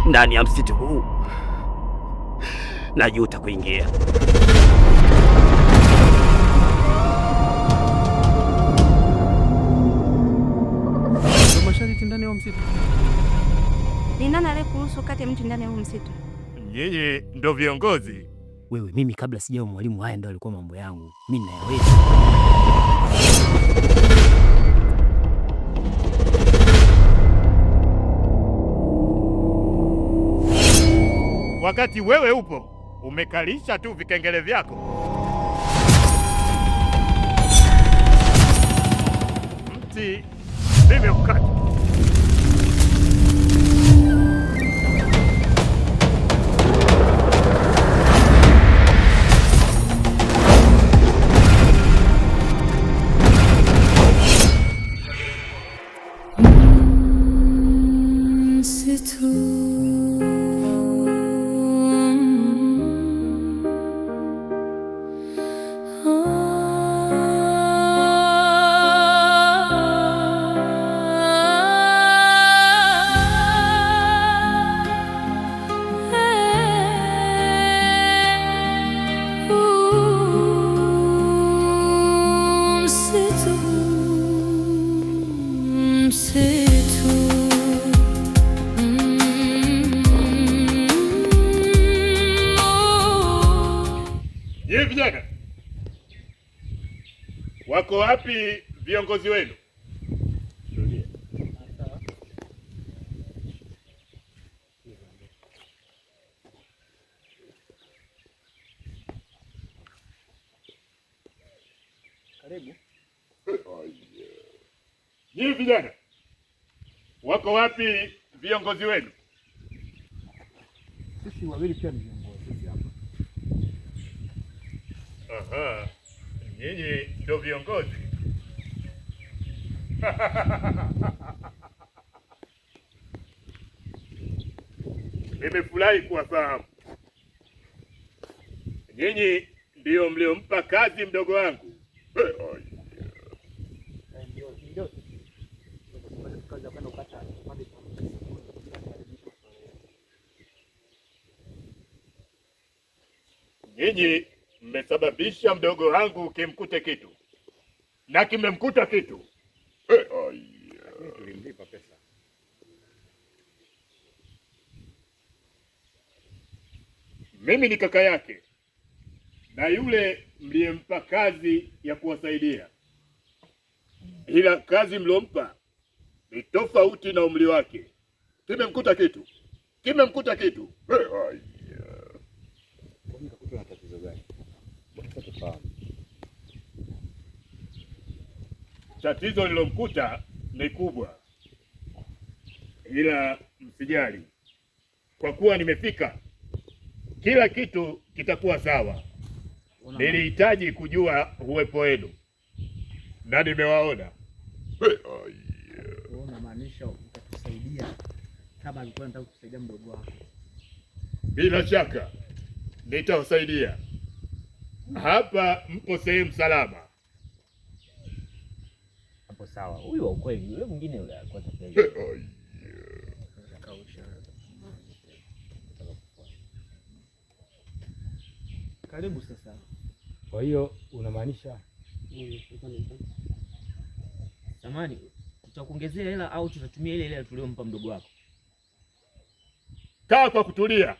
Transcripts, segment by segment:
ndani ya msitu huu. Najuta kuingia. Masharti ndani ya msitu. Ni nani aliyekuruhusu kati ya mtu ndani ya msitu? Nyinyi ndo viongozi. Wewe, mimi kabla sijawa mwalimu, haya ndo alikuwa mambo yangu. Mimi nayaweza. Wakati wewe upo umekalisha tu vikengele vyako. Mti nimeukata. Vijana, wako wapi viongozi wenu? Karibu. Nyinyi vijana, wako wapi viongozi wenu? Sisi wawili pia ni viongozi hapa. Aha, nyinyi ndio viongozi. Nimefurahi kuwafahamu. Nyinyi ndio mliompa kazi mdogo wangu. Nyinyi mmesababisha mdogo wangu kimkute kitu na kimemkuta kitu. Tulimlipa pesa. Mimi ni kaka yake na yule mliyempa kazi ya kuwasaidia, ila kazi mlompa ni tofauti na umri wake. Kimemkuta kitu, kimemkuta kitu. Na tatizo gani? Tatizo lilomkuta ni kubwa, ila msijali, kwa kuwa nimefika, kila kitu kitakuwa sawa. Nilihitaji kujua uwepo wenu na nimewaona. Unamaanisha utatusaidia kama alikuwa anataka kutusaidia mdogo wako? Bila shaka nitawasaidia. Hapa mpo sehemu salama. Hapo sawa. Huyu wa ukweli, yule mwingine yule alikuwa tayari. Karibu sasa. Kwa hiyo unamaanisha Samani, tutakuongezea hela au tutatumia ile ile tuliyompa mdogo wako? Kaa kwa kutulia.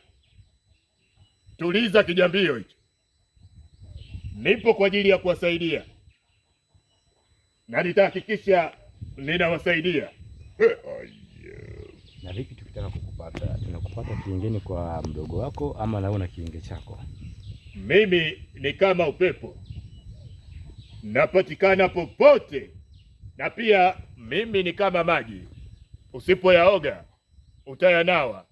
Tuliza kijambio hicho. Nipo kwa ajili ya kuwasaidia na nitahakikisha ninawasaidia. na vipi tukitaka kukupata, tunakupata kiingeni kwa mdogo wako ama naona kiinge chako? Mimi ni kama upepo, napatikana popote, na pia mimi ni kama maji. Usipoyaoga utayanawa,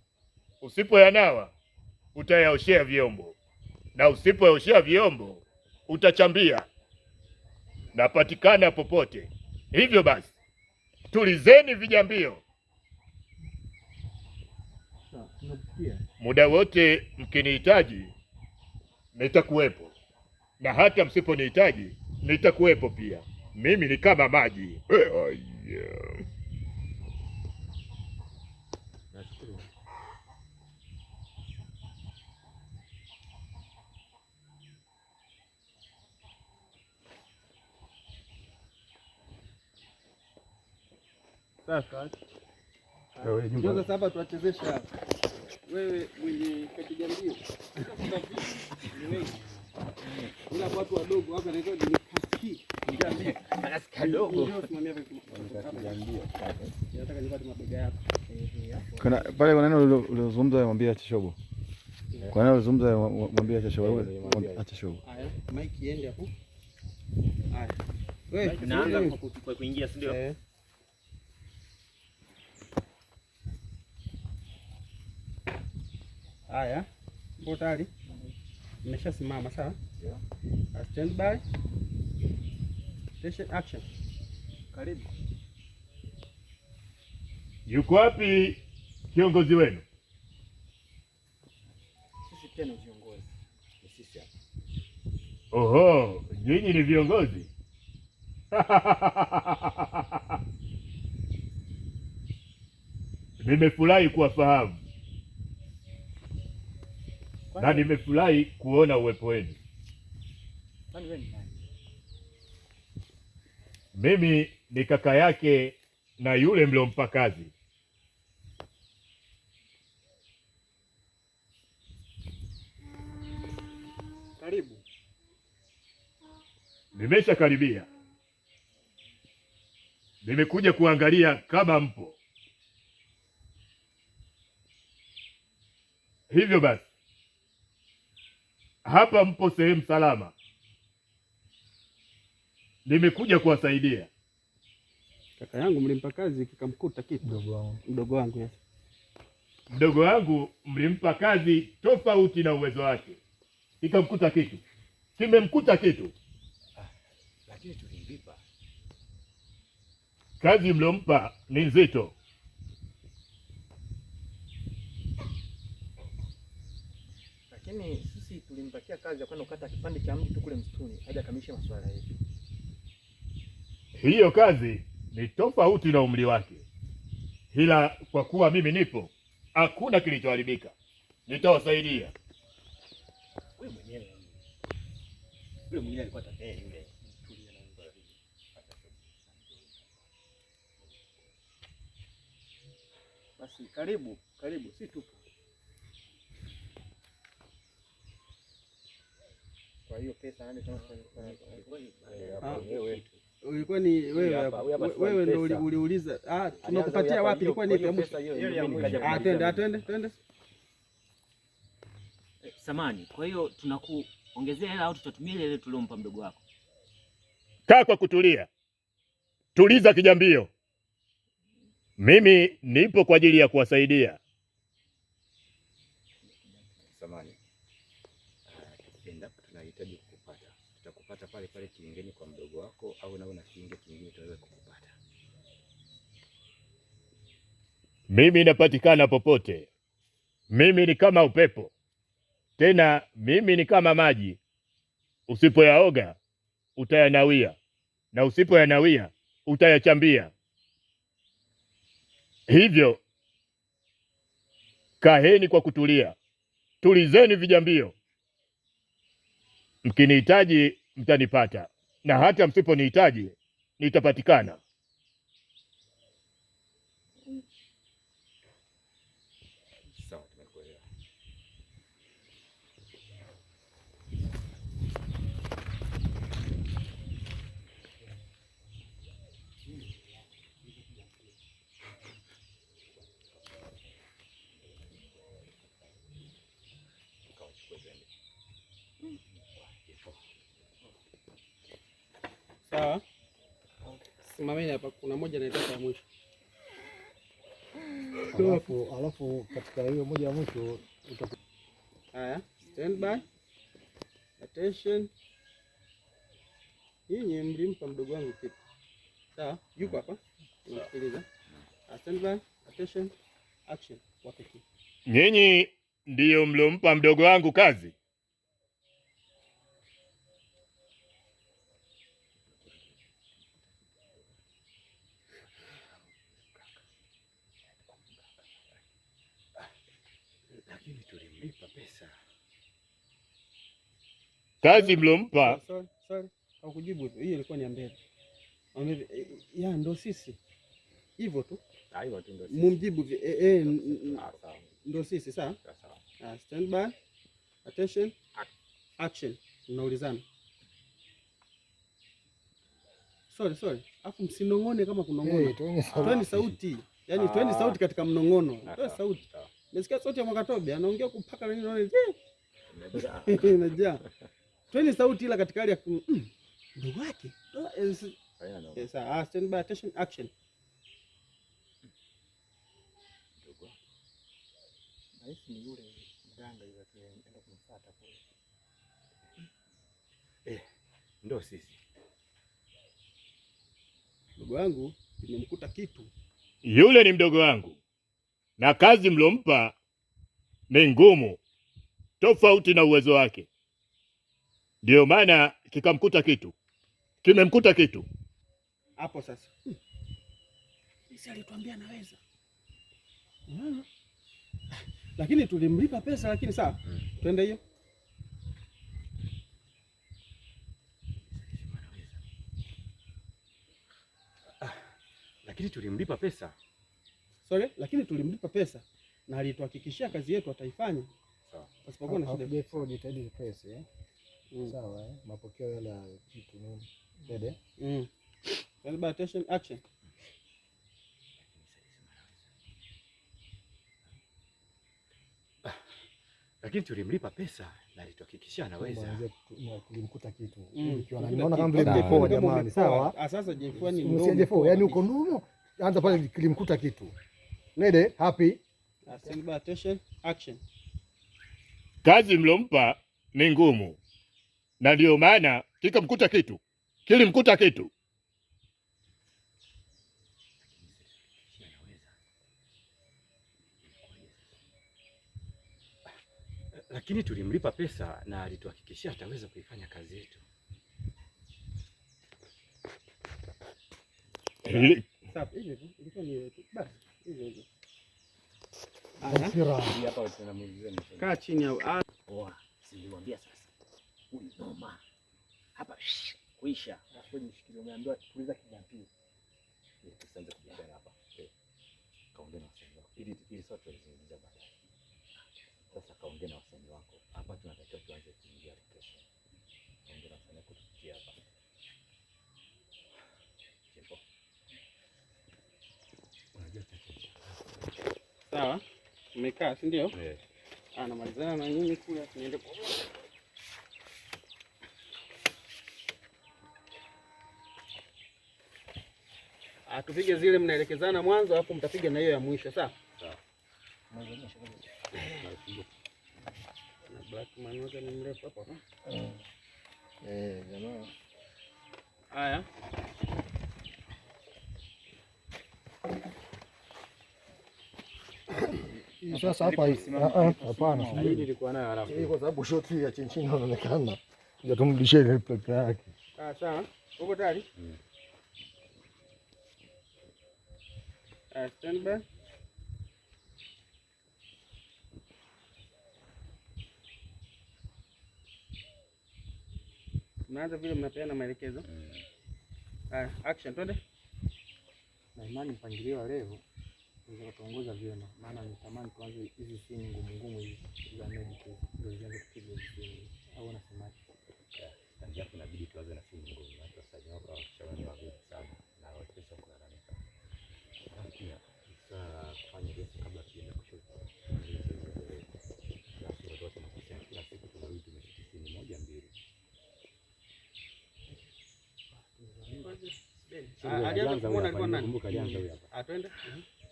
usipoyanawa utayaoshea vyombo, na usipoyaoshea vyombo utachambia. Napatikana popote. Hivyo basi, tulizeni vijambio. Muda wote mkinihitaji nitakuwepo, na hata msiponihitaji nitakuwepo pia. Mimi ni kama maji. Sasa Wewe ndio sasa hapa tuwachezeshe hapa. Wewe mwenye kakijambio. Ila watu wadogo hapa naitwa ni kaki. Njambio. Kasi kadogo. Simamia vipi? Kakijambio. Nataka nipate mabega yako. Kuna pale kuna neno ulizungumza mwambie acha shobo. Kwa neno ulizungumza mwambie acha shobo. Acha shobo. Haya, mic iende hapo. Haya. Wewe Naanza kwa kuingia, si ndio? Haya. Uko tayari? Nimeshasimama sawa? Yeah. Stand by. Station action. Karibu. Yuko wapi kiongozi wenu? Sisi tena viongozi. Ni sisi hapa. Oho, nyinyi ni viongozi? Nimefurahi kuwafahamu na nimefurahi kuona uwepo wenu. Mimi ni kaka yake na yule mliompa kazi. Karibu. Nimeshakaribia. Nimekuja kuangalia kama mpo. Hivyo basi, hapa mpo sehemu salama. Nimekuja kuwasaidia. Kaka yangu mlimpa kazi kikamkuta kitu. Mdogo wangu yes. Mdogo wangu mlimpa kazi tofauti na uwezo wake. Kikamkuta kitu. Kimemkuta kitu. Lakini tulimlipa. Kazi mlompa ni nzito. Lakini sisi tulimpatia kazi ya kwenda kukata kipande cha mti tu kule msituni, haja kamilisha masuala yetu. Hiyo kazi ni tofauti na umri wake. Ila kwa kuwa mimi nipo, hakuna kilichoharibika. Nitawasaidia. Wewe mwenyewe. Yule mwingine alikuwa tateli yule. Basi karibu, si tupo. Kwa hiyo pesa nani ulikuwa ni wewe ndio uliuliza. Tunakupatia wapi? Ilikuwa ni pesa hiyo. Twende. Samani, kwa hiyo tunakuongezea hela au tutatumia ile tuliompa mdogo wako? Kaa kwa kutulia. Tuliza kijambio. Mimi nipo kwa ajili ya kuwasaidia. Samani. Endapo tunahitaji kukupata, tutakupata pale pale kiingeni kwa mdogo wako au na una kiinge kingine tunaweza kukupata. Mimi napatikana popote. Mimi ni kama upepo. Tena mimi ni kama maji. Usipoyaoga utayanawia, na usipoyanawia utayachambia. Hivyo kaheni kwa kutulia. Tulizeni vijambio. Mkinihitaji mtanipata, na hata msiponihitaji nitapatikana. Sawa, tumekuelewa. Sawa. Simameni hapa, kuna moja naitaka ya mwisho. Alafu katika hiyo moja ya mwisho Haya, stand by. Attention. Nyinyi mlimpa mdogo wangu kitu. Sawa, yuko hapa. Unasikiliza. Stand by. Attention. Action. Wape kitu. Nyinyi ndiyo mlompa mdogo wangu kazi? Lakini tulimlipa pesa. Kazi mlompa. Sorry. Haukujibu. Hiyo ilikuwa ni ya mbele. Ya ndo sisi. hivyo tu. Hivyo tu ndio. Mumjibu Sawa. Ndio sisi sawa? Sawa. Stand by. Attention. Action. Mnaulizana. Sorry. Alafu msinong'one kama kunong'ona. Toeni sauti. Yaani toeni sauti katika mnong'ono. Toeni sauti. Nasikia sauti ya Mwakatobe anaongea kupaka nini naona inajaa. Toeni sauti ila katika hali ya ndugu wake. Sawa. Stand by. Attention. Action. Nahisi ni yule mganga yule tunaenda kumfuata kule. Ndio sisi. Ndugu wangu nimemkuta kitu. Yule ni mdogo wangu na kazi mlompa ni ngumu tofauti na uwezo wake, ndio maana kimemkuta kitu hapo. Sasa sisi alituambia anaweza, lakini tulimlipa pesa. Lakini sawa, twende hiyo. Lakini tulimlipa pesa. Lakini tulimlipa pesa na alituhakikishia kazi yetu ataifanya. Sawa. Pasipokuwa na shida. Before detailed pesa, sawa, mapokeo yale kitu nini? Dede. Stand by. Attention. Action. Lakini tulimlipa pesa na alituhakikishia anaweza. Tulimkuta kitu. Naona kama vile before jamani, sawa? Sasa J4 ni mdomo. Yaani uko nuno, anza pale kilimkuta kitu. Nede, happy. Stand by. Attention. Action. Kazi mlompa ni ngumu na ndio maana kilimkuta kitu. Lakini tulimlipa pesa na alituhakikishia ataweza kuifanya kazi yetu. Sawa, hiyo ilikuwa ni basi. Hiyo. Hapa tunamuulizia. Kaa chini au poa. Siliwaambia sasa. Huyu noma. Hapa kuisha. Hapo nishikilie umeambiwa tuliza kinyapio. Tusianze kubishana hapa. Kaongea na wasanii wako. Ili sote tuzungumze baadaye. Sasa kaongea na wasanii wako. Hapa tunatakiwa tuanze kuingia kesho. Kaongea na wasanii wako tupitie hapa. Tempo. Unajua tatizo. sawa. Umekaa, si ndio? Anamalizana na nyinyi kule, tunaende kwa tupige zile mnaelekezana mwanzo, alafu mtapiga na hiyo ya mwisho, sawa? Sawa. Na black man wote ni mrefu hapo. Jamaa. Haya. Sasa hapa hapana. Hii nilikuwa nayo halafu. Hii kwa sababu shot ya chini inaonekana. Ndio tumrudishie ile plate yake. Sawa. Uko tayari? Stand by. Mnaanza vile mnapeana maelekezo. Action, twende. Na imani mpangilio wa leo unaweza kuongoza vyema, maana nitamani tuanze hizi scene ngumu hizi za medical ndio zianze kupiga hizi, au unasemaje? Tangia inabidi tuanze na scene ngumu, watu wasanii wako washauri wa vipi sana na wapesa kulalamika. Pia sasa kufanya hizo kabla tuende kushoto. Sasa watu wanakosea kila siku tunarudi tumeshika scene moja mbili. Alianza kuona alikuwa nani? Kumbuka alianza huyu hapa. Twende.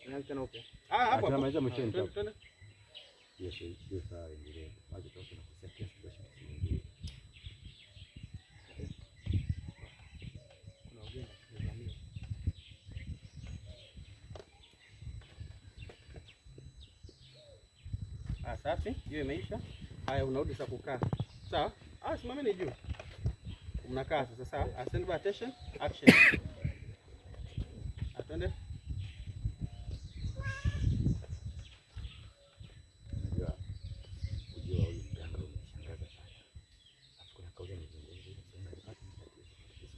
Nani tena upe? Hapo. Tunamaliza mwisho hapo. Twende. Yes, ndio sawa ndio. Basi tunakuwa tunakosea kiasi kwa shilingi nyingine. Kuna ugeni kuzamia. Safi, hiyo imeisha. Haya, unarudi sasa kukaa. Sawa? Simameni juu. Mnakaa sasa, sawa? Stand by, attention, action. Atende. Unajua huyu mganga umeshangaza sana. Alafu kuna kauli nzuri sana. Sasa nipate mtatizo.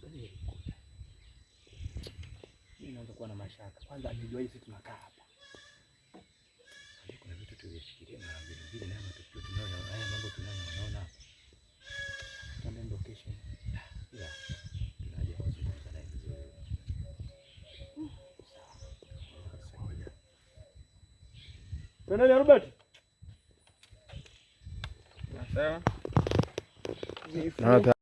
Sasa nilikuta. Mimi naanza tulikuwa na mashaka. Kwanza amejua hivi tunakaa hapa. Kuna vitu tulifikiria na vile na matukio tunayo haya mambo tunayoona hapa. Tunaenda location. Ila tunaje kuzungumza naye vizuri. Tuendelee Robert. Sawa. Na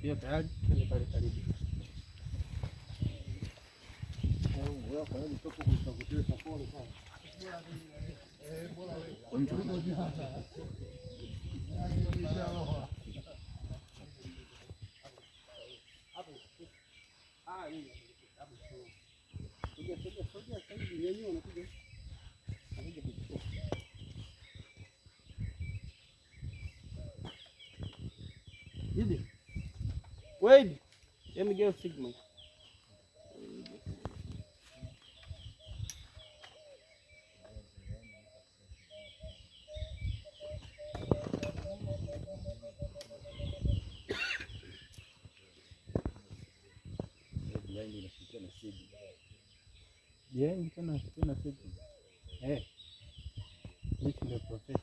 Pia tayari pale karibu. Wait, let me get a signal. Jengi tena sisi. This is the professor.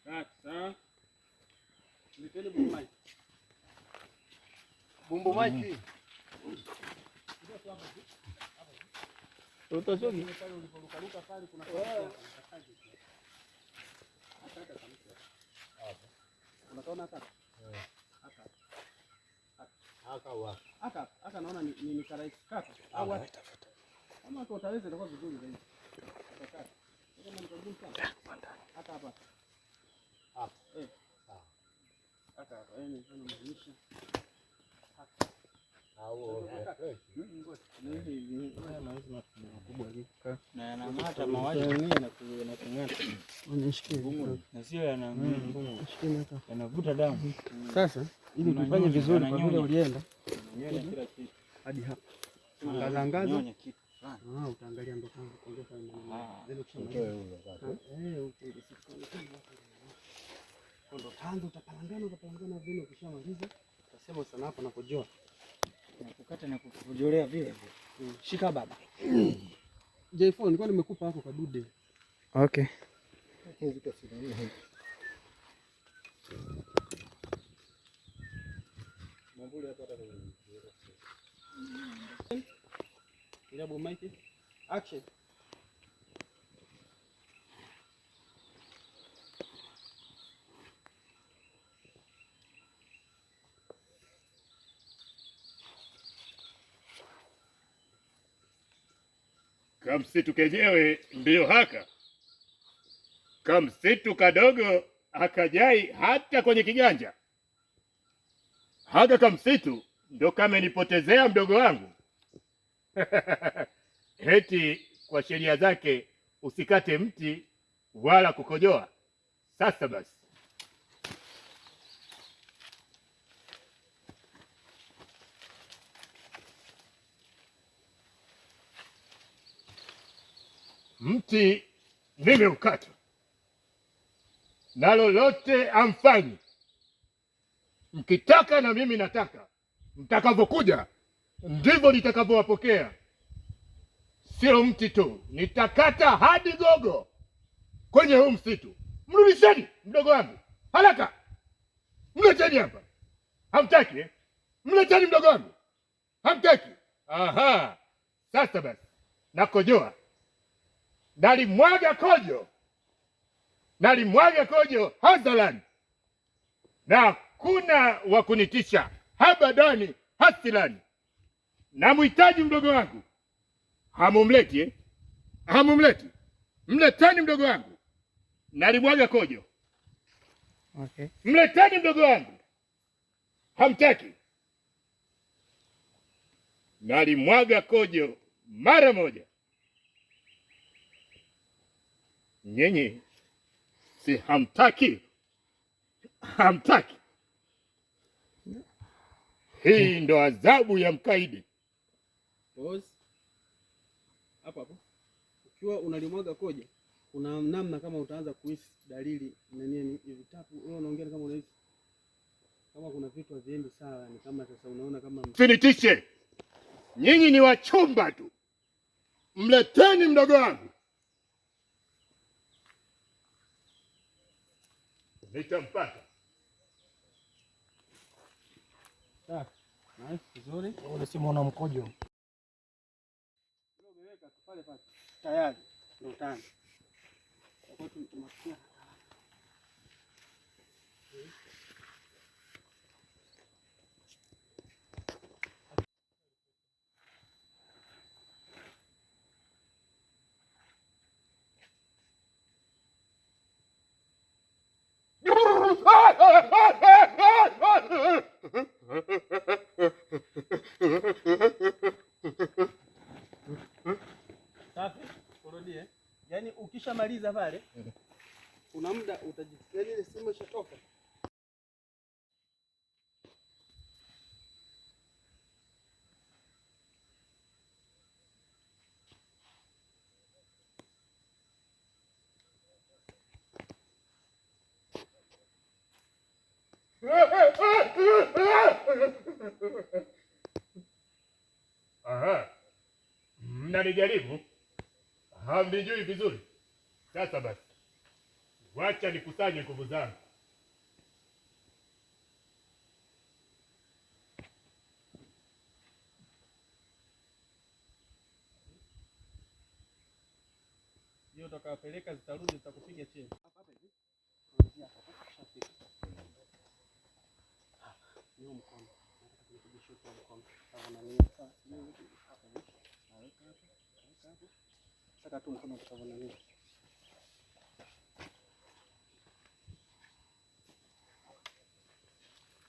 Sasa. Nipende bumbu maji. Utachoki pale uliporuka pale kuna unaona hata hata naona ni karai kaka au hata kama watu wataweza itakuwa vizuri zaidi. Kaka kama mtagumu sana hata hapa hata hapa ni sana maanisha na yanang'ata mawazo na sio yanavuta damu. Sasa ili tufanye vizuri kwa vile ulienda hadi hapa angaza utaangalia ndo kwanza kuongeza ndo tanzo utapalangana vile ukishamaliza utasema sana hapa nakojoa kukata na kujolea vile. Shika baba. J4 nilikuwa nimekupa hapo kadude. Okay. Mambuli hapa hata ila bomaiki action. Kamsitu kenyewe ndiyo haka, kamsitu kadogo akajai hata kwenye kiganja. Haka kamsitu ndo kamenipotezea mdogo wangu. Eti kwa sheria zake usikate mti wala kukojoa. Sasa basi, mti nimeukata na lolote amfanyi. Mkitaka na mimi nataka, mtakavyokuja ndivyo nitakavyowapokea. Sio mti tu, nitakata hadi gogo kwenye huu msitu. Mrudisheni mdogo wangu haraka, mleteni hapa. Hamtaki eh? Mleteni mdogo wangu. Hamtaki? Aha, sasa basi nakojoa. Nalimwaga kojo hadharani. na hakuna wa kunitisha habadani hasilani. Namhitaji mdogo wangu. Hamumleti eh? Hamumleti. Mleteni mdogo wangu. Nalimwaga kojo. Okay. Mleteni mdogo wangu. Hamtaki. Nalimwaga kojo mara moja. Nyenye si hamtaki. Hamtaki. Hii ndo adhabu ya mkaidi. Boss. Hapo ukiwa unalimwaga koja, kuna namna kama utaanza kuhisi dalili na nini hivi tapu, wewe unaongea kama unahisi kama kuna vitu haviendi sawa, ni kama sasa unaona kama Finitishe. Nyinyi ni wachumba tu. Mleteni mdogo wangu. Nitampata. sawa. Nice, vizuri. Ule si muona mkojo. Umeweka pale pale. Tayari. Ndio tano. Kwa hiyo tunafikia safi. Urudie. Yaani ukishamaliza pale kuna muda utajisikia ile simu ishatoka. Aha. Mnanijaribu? Hamnijui vizuri. Sasa basi, wacha nikusanye nguvu zangu. Hiyo utakapeleka zitarudi zitakupiga chini. Hapa hivi. Kuanzia hapa shafika. Hiyo mkono. Nataka kupigisha kwa mkono. Sawa na nini? Sasa hapa hivi. Naweka hapo. Naweka hapo. Sasa tu mkono utavuna nini?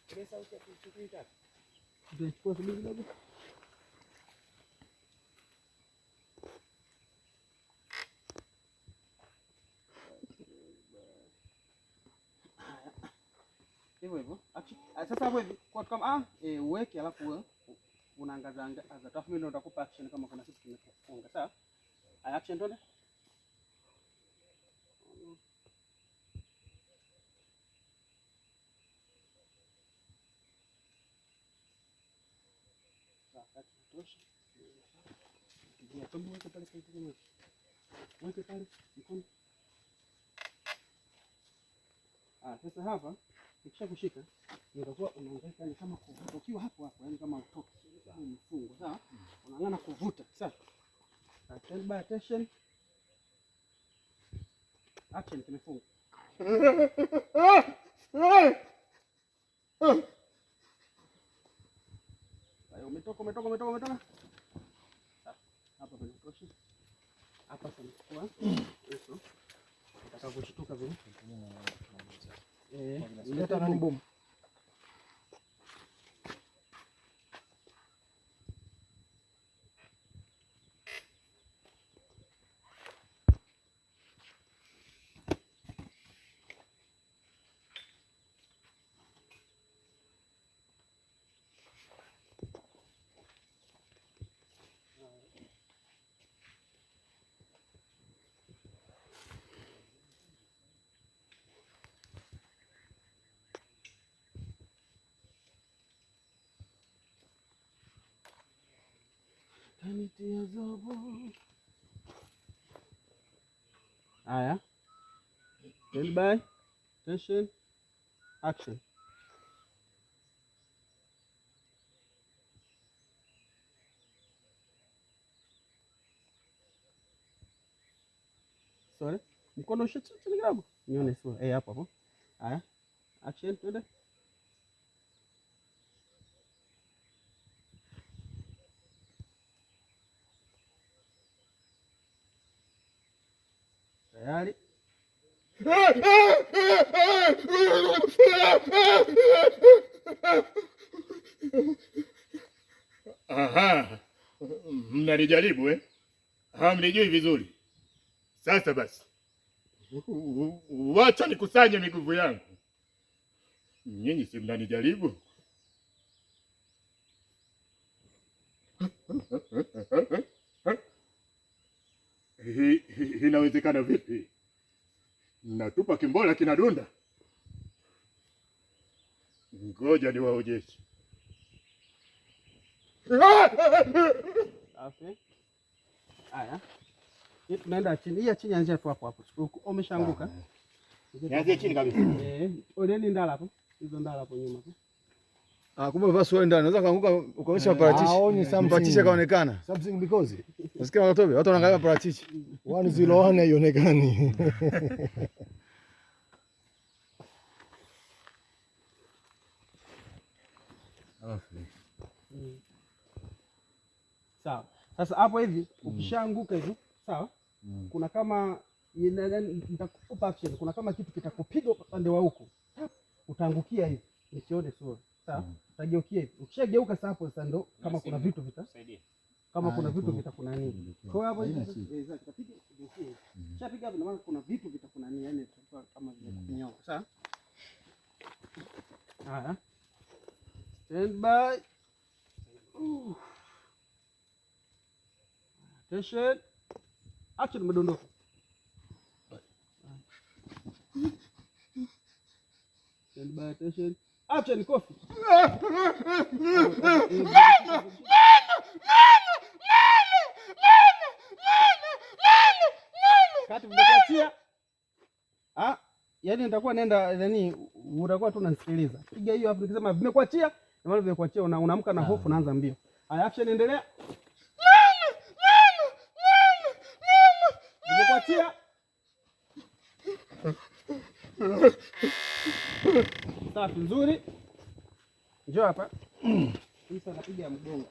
Pesa utachukua. Utachukua subiri kidogo. Hivyo hivyo. Sasa hapo hivi kwa kama uweke alafu unaangaza angaza. Alafu mimi ndo nitakupa action kama kuna kitu kimefunga. Sawa? Action tone. Sawa, tosha. Ndio tumbo weke pale kwa mkono. Weke pale mkono. Sasa hapa nikisha kushika nitakuwa unaangaika ni kama kuvuta ukiwa hapo hapo, yani kama utoki mfungo. Sawa, unaangana kuvuta. Sawa, stand by attention, action. Kimefunga. Hayo umetoka. Hapa kwenye toshi hapa sana kwa eso utakaposhtuka vile Leta nani bomu. Haya, stand by, attention, action. Sorry, mkono shika chini kidogo nione sura. Hapo hapo. Haya, action, twende. Tayari. Aha. Mnanijaribu eh? Hamnijui vizuri. Sasa basi. Wacha nikusanye miguvu yangu. Nyinyi si mnanijaribu? Inawezekana vipi? Natupa kimbola kinadunda. Ngoja niwaojeshe. Safi. Haya. Hii tunaenda chini. Hii chini anzia tu hapo hapo. Umeshaanguka. Nianzie chini kabisa. Oleni ndala hapo. Hizo ndala hapo nyuma. Kumbe vaa suruali ndani. Unaweza kaanguka ukaonyesha parachichi. Parachichi kaonekana. Something because Nasikia watobe, watu wanaangalia parachichi. 101 haionekani. Sawa. Sasa hapo hivi ukishaanguka hivi, sawa? Kuna kama nitakupa action, kuna kama kitu kitakupiga upande wa huko. Utaangukia hivi. Nisione sura. Sawa? Utageukia hivi. Ukishageuka sasa hapo sasa ndo kama kuna vitu vitasaidia. Kama kuna vitu vitakuna nini. Kwa hiyo hapo hivi tutapiga kugeukia hivi. Kishapiga hapo maana kuna vitu vitakuna nini, yani tutakuwa kama vile kunyoka. Sawa? Haya. Stand by. Attention. Action, umedondoka. Stand by, attention. Action, kofi. Kati mmekuachia. Yaani nitakuwa naenda nani, utakuwa tu unanisikiliza. Piga hiyo hapo nikisema vimekuachia, na wale vimekuachia unaamka na hofu unaanza mbio. Haya, action endelea. Vimekuachia. Safi, nzuri. Njoo hapa. Sasa napiga mgongo.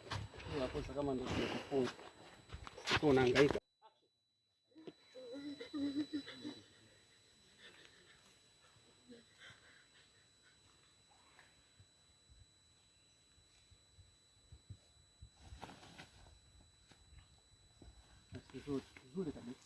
Hapo kama ndio kufunga. Sio unahangaika. Nzuri kabisa.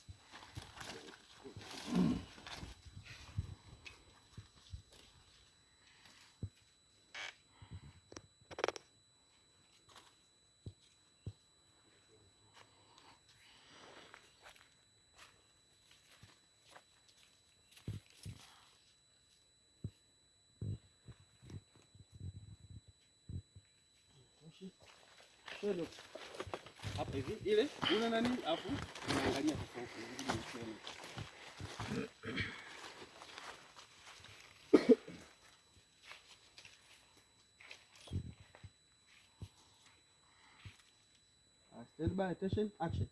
Hapa hivi ile una nani hapo unaangalia tofauti inabidi usione. Stand by, attention, action.